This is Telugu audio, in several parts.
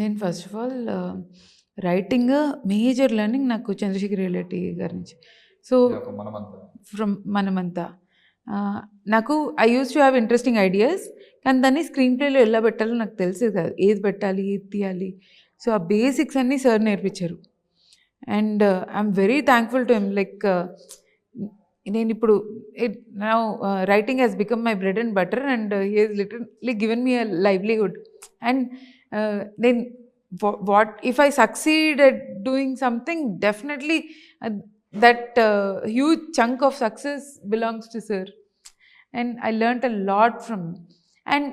నేను first of all writing major learning నాకు చంద్రశేఖర్ రెడ్డి గారి నుంచి. సో ఫ్రమ్ మనమంతా నాకు I use to have interesting ideas, కానీ దాన్ని స్క్రీన్ ప్లేలో ఎలా పెట్టాలో నాకు తెలిసేది కాదు. ఏది పెట్టాలి, ఏది తీయాలి. సో ఆ బేసిక్స్ అన్నీ సార్ నేర్పించారు. And I'm very thankful to him. Like నేను ఇప్పుడు now writing has become my bread and butter, and he has literally given me a livelihood. And then what if I succeed at doing something, definitely that huge chunk of success belongs to sir, and I learnt a lot from him. And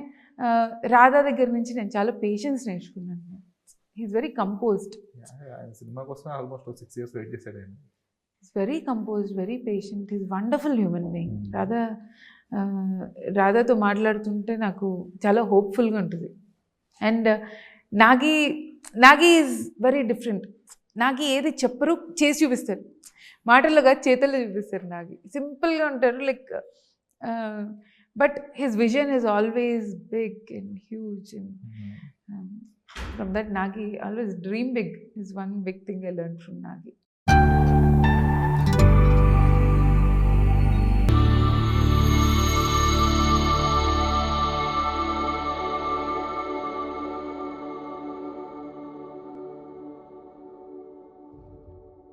Radha దగ్గర నుంచి నేను చాలా పేషెన్స్ నేర్చుకున్నాను. He is very composed. సినిమా కోసం ఆల్మోస్ట్ 6 years వెయిట్ చేశాడు ఆయన. Is very composed, very patient, is wonderful human being. రాధాతో మాట్లాడుతుంటే నాకు చాలా హోప్ఫుల్గా ఉంటుంది. And Nagi is very different. Nagi ఏది చెప్పరు, చేసి చూపిస్తారు. మాటల్లో కాదు, చేతుల్లో చూపిస్తారు. నాగి సింపుల్గా ఉంటారు, like but his vision is always big and huge. And from that Nagi always dream big is one big thing I learn from Nagi.